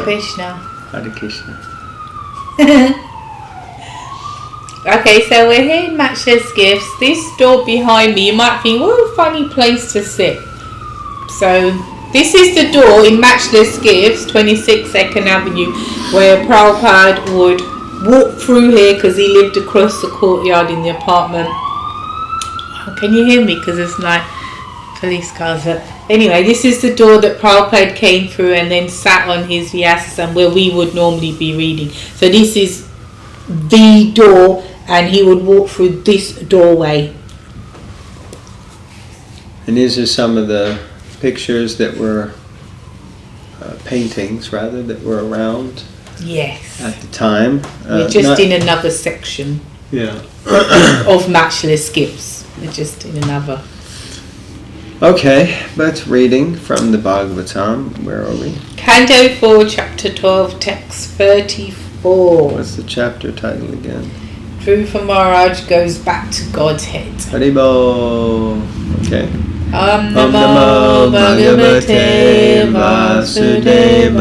Krishna. Hare Krishna. Okay, so we're here in Matchless Gifts. This door behind me, you might think, what a funny place to sit. So this is the door in Matchless Gifts, 26 2nd Avenue, where Prabhupada would walk through here because he lived across the courtyard in the apartment. Oh, can you hear me? Because it's like police cars. Anyway, this is the door that Prabhupada came through and then sat on his vyasasana where we would normally be reading. So this is the door, and he would walk through this doorway. And these are some of the pictures that were paintings, rather, that were around. Yes. At the time. We're just in another section. Yeah. Of Matchless Gifts. We're just in another. Okay, but reading from the Bhagavatam. Where are we? Canto 4, Chapter 12, Text 34. What's the chapter title again? Dhruva Maharaj goes back to God's head. Haribol. Okay. Om Namo Bhagavate Vasudevaya.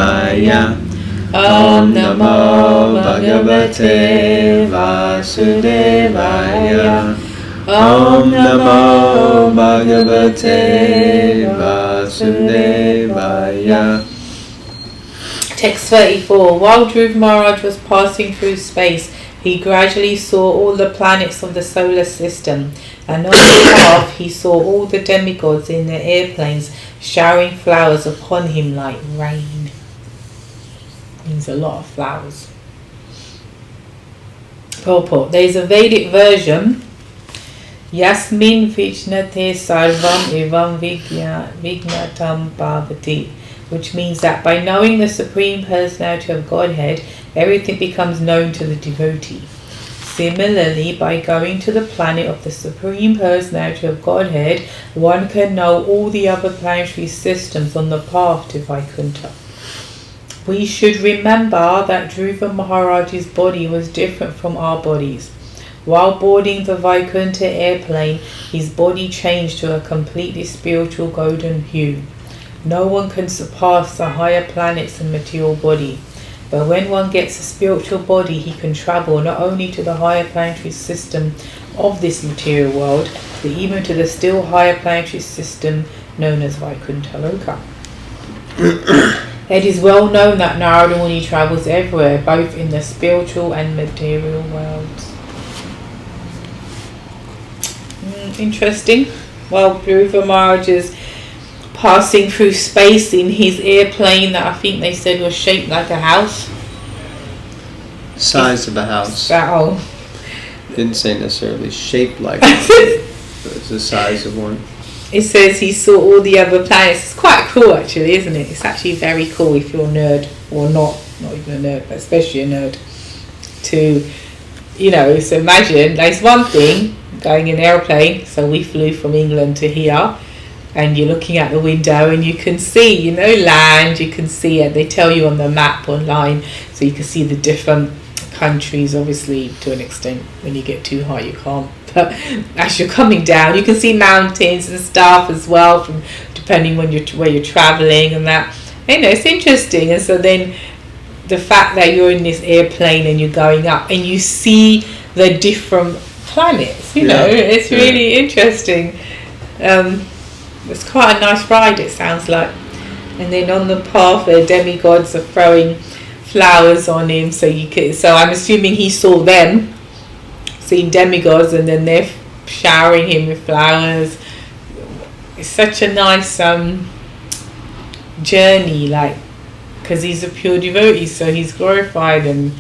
Om Namo Bhagavate Vasudevaya. Om Namo Bhagavate Vasudevaya. Text 34. While Dhruva Maharaj was passing through space, he gradually saw all the planets of the solar system, and on his path he saw all the demigods in their airplanes showering flowers upon him like rain. Means a lot of flowers. Purport. There is a Vedic version. Yasmin Vijnate Sarvam Evam Vignatam Bhavati, which means that by knowing the Supreme Personality of Godhead, everything becomes known to the devotee. Similarly, by going to the planet of the Supreme Personality of Godhead, one can know all the other planetary systems on the path to Vaikuntha. We should remember that Dhruva Maharaj's body was different from our bodies. While boarding the Vaikuntha airplane, his body changed to a completely spiritual golden hue. No one can surpass the higher planets and material body. But when one gets a spiritual body, he can travel not only to the higher planetary system of this material world, but even to the still higher planetary system known as Vaikuntha Loka. It is well known that Narada Muni travels everywhere, both in the spiritual and material worlds. Interesting. While Dhruva Maharaj is passing through space in his airplane that I think they said was shaped like a house. Size of a house. Oh. Didn't say necessarily shaped like one, but it's the size of one. It says he saw all the other planets. It's quite cool actually, isn't it? It's actually very cool if you're a nerd, or not even a nerd, but especially a nerd, to, so imagine, there's one thing, going in an airplane, so we flew from England to here, and you're looking out the window and you can see, land, you can see it. They tell you on the map online, so you can see the different countries. Obviously, to an extent, when you get too high, you can't. But as you're coming down, you can see mountains and stuff as well, from depending where you're traveling and that. It's interesting. And so then the fact that you're in this airplane and you're going up and you see the different planets, it's really interesting. It's quite a nice ride, it sounds like. And then on the path, the demigods are throwing flowers on him, so I'm assuming he saw them, seeing demigods, and then they're showering him with flowers. It's such a nice journey, because he's a pure devotee, so he's glorified and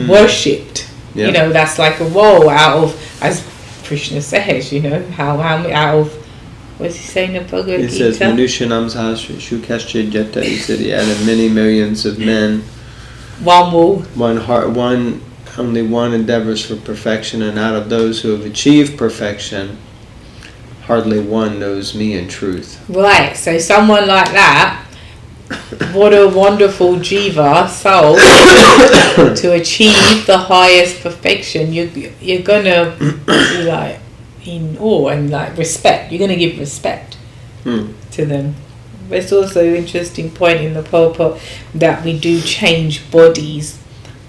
worshipped. Yeah. That's like a woe out of, as Krishna says, how out of, what's he saying in the Bhagavad Gita? He says, Manushanam Sahasra Shukascha Jeta. He said he added many millions of men. One will. One heart, only one endeavors for perfection, and out of those who have achieved perfection, hardly one knows me in truth. Right, so someone like that, what a wonderful jiva, soul, to achieve the highest perfection. You're gonna be in awe and respect. You're gonna give respect to them. It's also an interesting point in the purport that we do change bodies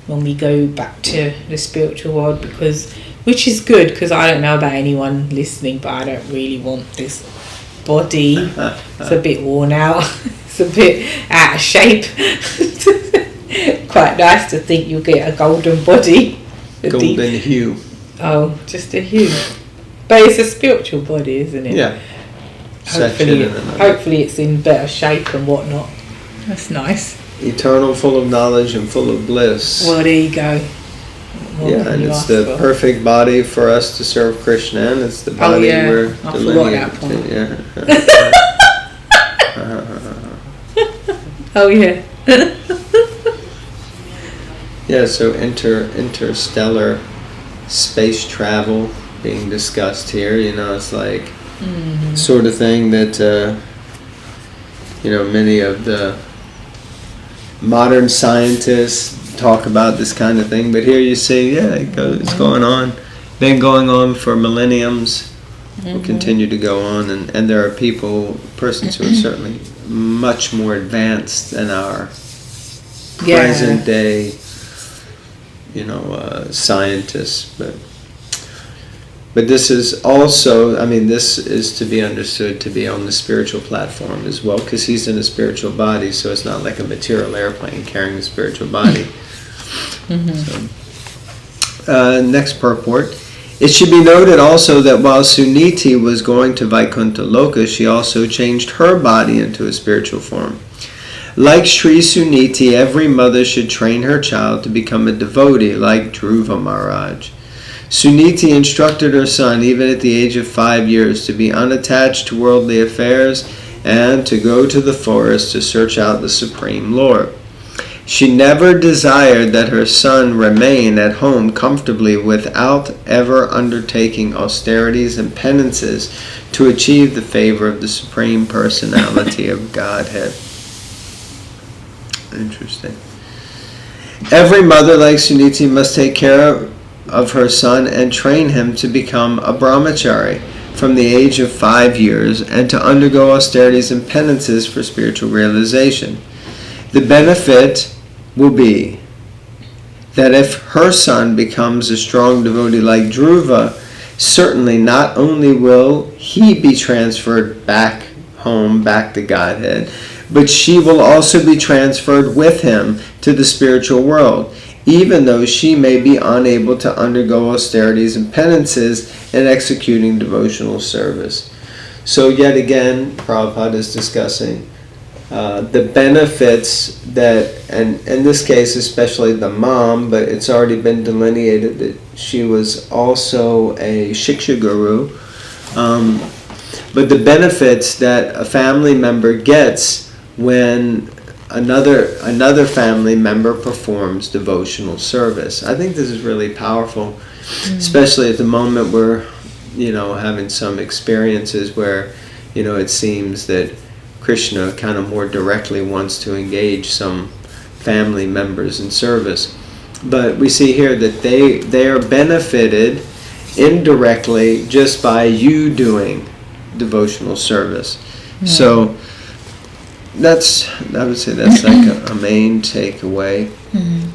when we go back to the spiritual world, which is good, because I don't know about anyone listening, but I don't really want this body. It's a bit worn out. It's a bit out of shape. Quite nice to think you'll get a golden body. Golden hue. Oh, just a hue. But it's a spiritual body, isn't it? Yeah. Hopefully it's in better shape and whatnot. That's nice. Eternal, full of knowledge and full of bliss. Well, there you go. And it's the perfect body for us to serve Krishna, and it's the body we're delineated. Yeah. Oh yeah. Yeah. So interstellar space travel being discussed here. It's like sort of thing that many of the modern scientists talk about this kind of thing, but here you see, it's going on, been going on for millenniums, will continue to go on, and there are persons who are certainly much more advanced than our present day, scientists, but this is also, this is to be understood to be on the spiritual platform as well, because he's in a spiritual body, so it's not like a material airplane carrying a spiritual body. So, next purport. It should be noted also that while Suniti was going to Vaikuntha Loka, she also changed her body into a spiritual form. Like Sri Suniti, every mother should train her child to become a devotee like Dhruva Maharaj. Suniti instructed her son, even at the age of 5 years, to be unattached to worldly affairs and to go to the forest to search out the Supreme Lord. She never desired that her son remain at home comfortably without ever undertaking austerities and penances to achieve the favor of the Supreme Personality of Godhead. Interesting. Every mother, like Suniti, must take care of her son and train him to become a brahmachari from the age of 5 years and to undergo austerities and penances for spiritual realization. The benefit will be that if her son becomes a strong devotee like Dhruva, certainly not only will he be transferred back home, back to Godhead, but she will also be transferred with him to the spiritual world, even though she may be unable to undergo austerities and penances in executing devotional service. So yet again, Prabhupada is discussing the benefits that, and in this case especially the mom, but it's already been delineated that she was also a Shiksha Guru, but the benefits that a family member gets when another family member performs devotional service. I think this is really powerful, especially at the moment we're, having some experiences where, it seems that Krishna kind of more directly wants to engage some family members in service. But we see here that they are benefited indirectly just by you doing devotional service. Yeah. So I would say that's like a main takeaway. Mm-hmm.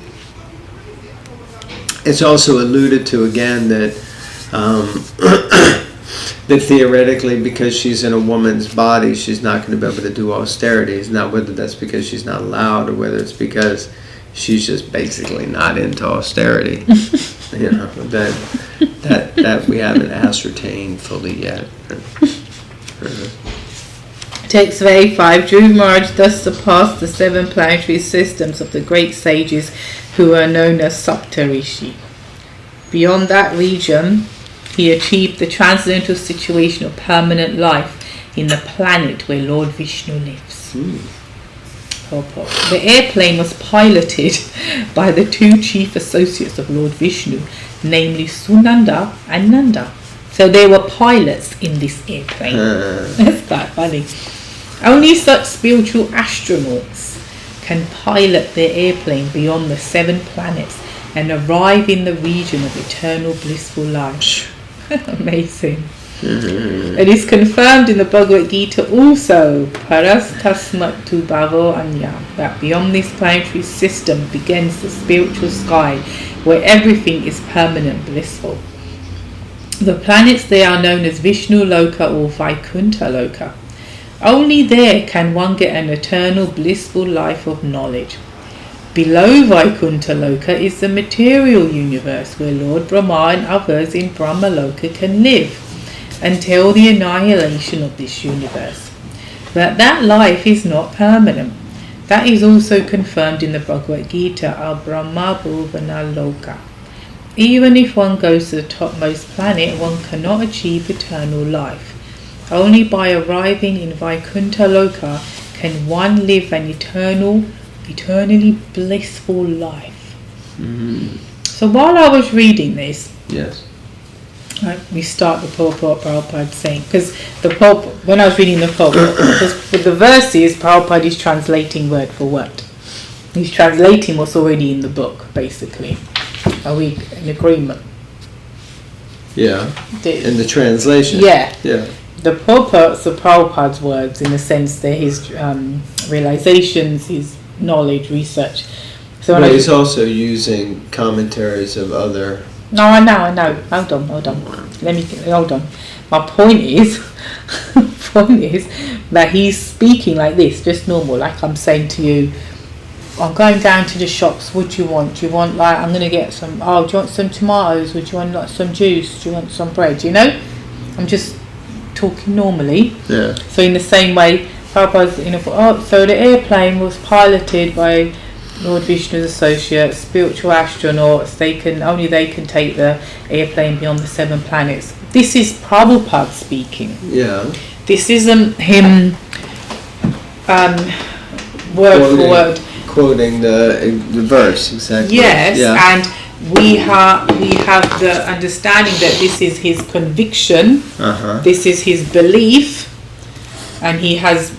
It's also alluded to again that that theoretically, because she's in a woman's body, she's not going to be able to do austerities. Now, whether that's because she's not allowed or whether it's because she's just basically not into austerity, that we haven't ascertained fully yet. Text of A5, Dhruva Maharaj thus surpassed the 7 planetary systems of the great sages who are known as Saptarishi. Beyond that region, he achieved the transcendental situation of permanent life in the planet where Lord Vishnu lives. The airplane was piloted by the 2 chief associates of Lord Vishnu, namely Sunanda and Nanda. So they were pilots in this airplane. That's quite funny. Only such spiritual astronauts can pilot their airplane beyond the 7 planets and arrive in the region of eternal blissful life. Amazing. It is confirmed in the Bhagavad Gita also, Paras Tasmat tu Bhavo Anya, that beyond this planetary system begins the spiritual sky, where everything is permanent blissful. The planets there are known as Vishnu Loka or Vaikuntha Loka. Only there can one get an eternal blissful life of knowledge. Below Vaikuntha Loka is the material universe, where Lord Brahma and others in Brahma Loka can live until the annihilation of this universe. But that life is not permanent. That is also confirmed in the Bhagavad Gita, Brahma Bhuvana Loka. Even if one goes to the topmost planet, one cannot achieve eternal life. Only by arriving in Vaikuntha Loka can one live an eternally blissful life. So while I was reading this, yes, we start the purport Prabhupada saying, because when I was reading the purport, because with the verses, Prabhupada is translating word for word. He's translating what's already in the book, basically. Are we in agreement? Yeah. In the translation. Yeah. Yeah. The purports are Prabhupada's words, in the sense they're his realizations, his knowledge, research. So but he's also using commentaries of other. No, I know. Hold on. Hold on. My point is that he's speaking like this, just normal, like I'm saying to you. I'm going down to the shops. What do you want? Do you want, like, I'm going to get some, do you want some tomatoes? Would you want, like, some juice? Do you want some bread? You know? I'm just talking normally. Yeah. So in the same way, Prabhupada's, so the airplane was piloted by Lord Vishnu's associates, spiritual astronauts. They can take the airplane beyond the 7 planets. This is Prabhupada speaking. Yeah. This isn't him word for word. Quoting the verse, exactly. Yes, yeah. And we have the understanding that this is his conviction, this is his belief, and he has,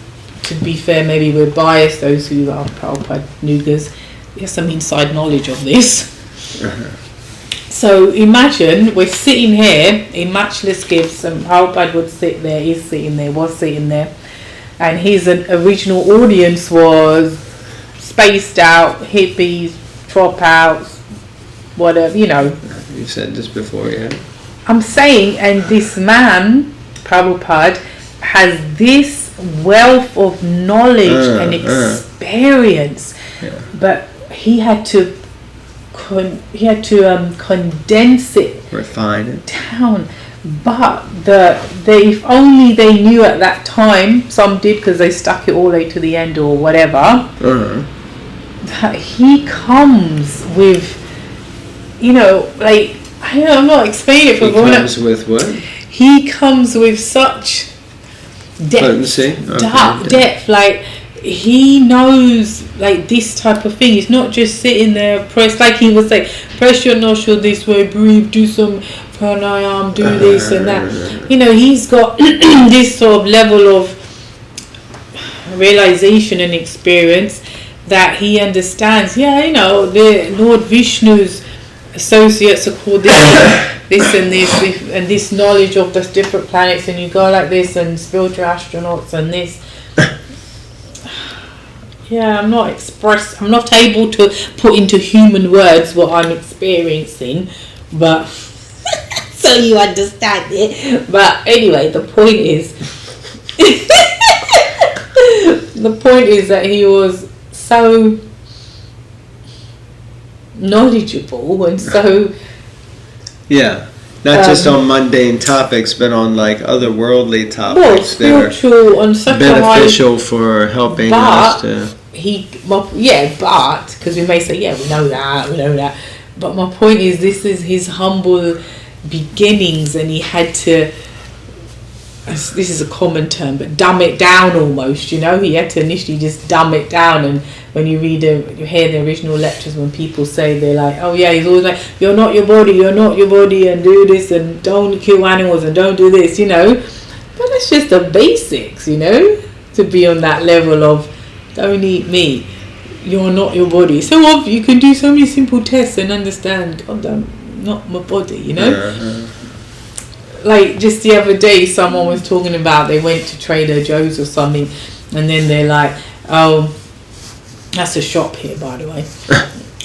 to be fair, maybe we're biased, those who are Prabhupada Nugas, he has some inside knowledge of this. So imagine we're sitting here in matchless gifts, and Prabhupada would sit there, was sitting there, and his original audience was spaced out, hippies, dropouts, whatever, you know. You said this before, yeah. I'm saying, and this man, Prabhupada, has this wealth of knowledge and experience, but he had to condense it, refine it down. But if only they knew at that time, some did because they stuck it all the way to the end or whatever, that he comes with, like, I'm not explaining it. He comes with what? He comes with such depth, depth, like he knows, like, this type of thing. He's not just sitting there press, like he was like, press your nostril this way, breathe, do some pranayam, do this and that. He's got this sort of level of realization and experience that he understands. The Lord Vishnu's associates are called this and this knowledge of the different planets, and you go like this, and spiritual astronauts and this. I'm not able to put into human words what I'm experiencing, but so you understand it. But anyway, the point is that he was so knowledgeable and so not just on mundane topics, but on like otherworldly topics, spiritual on such beneficial for helping us to. But because we may say, we know that, but my point is, this is his humble beginnings, and he had to, this is a common term, but dumb it down almost. He had to initially just dumb it down. And when you read you hear the original lectures, when people say, they're like, he's always like, you're not your body, and do this, and don't kill animals, and don't do this, but that's just the basics, to be on that level of, don't eat meat, you're not your body. So you can do so many simple tests and understand, God, I'm not my body, like just the other day, someone was talking about they went to Trader Joe's or something, and then they're like, oh, that's a shop here, by the way.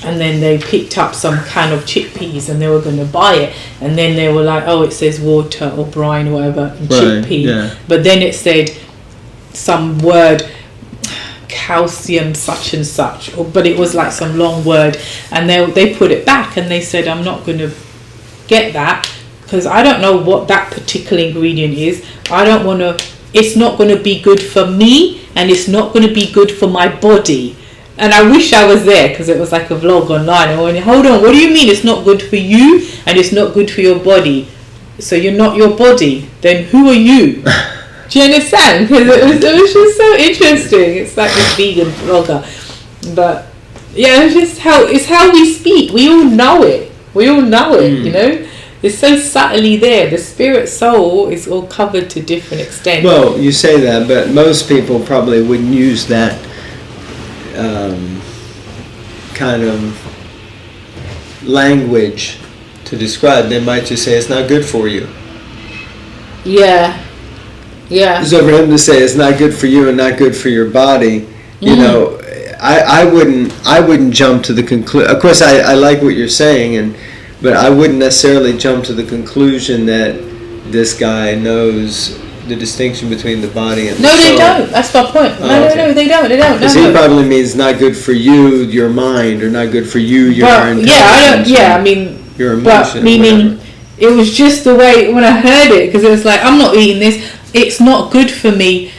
And then they picked up some can of chickpeas and they were going to buy it, and then they were like, oh, it says water or brine or whatever, and chickpea, but then it said some word, calcium such and such, but it was like some long word, and they put it back and they said, I'm not going to get that because I don't know what that particular ingredient is. I don't want to, it's not going to be good for me, and it's not going to be good for my body. And I wish I was there, because it was like a vlog online. I went, hold on, what do you mean it's not good for you and it's not good for your body? So you're not your body, then who are you? Do you understand? Because it was just so interesting. It's like this vegan vlogger. But yeah, it's how we speak. We all know it. You know? It's so subtly there. The spirit soul is all covered to different extent. Well, you say that, but most people probably wouldn't use that kind of language to describe. They might just say it's not good for you. Yeah. So for him to say it's not good for you and not good for your body, you know, I wouldn't jump to the conclusion. Of course, I like what you're saying, but I wouldn't necessarily jump to the conclusion that this guy knows the distinction between the body and the soul. No, they don't. That's my point. No, they don't. Because he probably means not good for you, your mind, or not good for you, your intelligence. I mean, your emotion. But meaning, it was just the way when I heard it, because it was like, I'm not eating this. It's not good for me.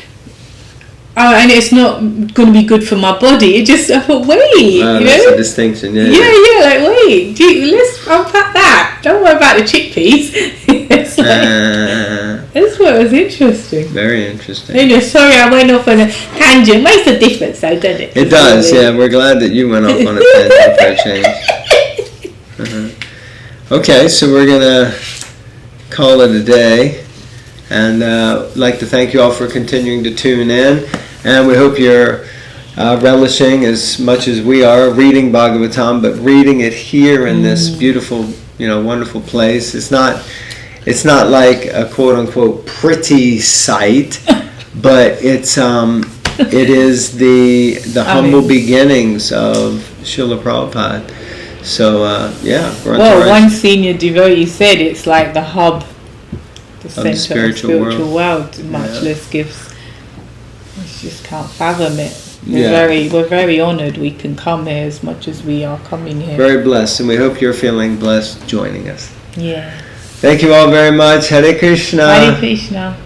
And it's not going to be good for my body. It just, I thought, wait, you know? That's a distinction, yeah, like, wait, let's unpack that. Don't worry about the chickpeas. It's like, that's what was interesting. Very interesting. Anyway, sorry, I went off on a tangent. Makes a difference, though, doesn't it? It does, yeah. We're glad that you went off on a tangent for a change. Okay, so we're going to call it a day. And I'd like to thank you all for continuing to tune in. And we hope you're relishing as much as we are reading Bhagavatam, but reading it here in this beautiful, wonderful place. It's not like a quote unquote pretty sight, but it is the humble beginnings of Srila Prabhupada. So well, one senior devotee said it's like the hub, the center of the spiritual world. Much less gifts. We just can't fathom it. We're very honoured we can come here as much as we are coming here. Very blessed, and we hope you're feeling blessed joining us. Yeah. Thank you all very much. Hare Krishna. Hare Krishna.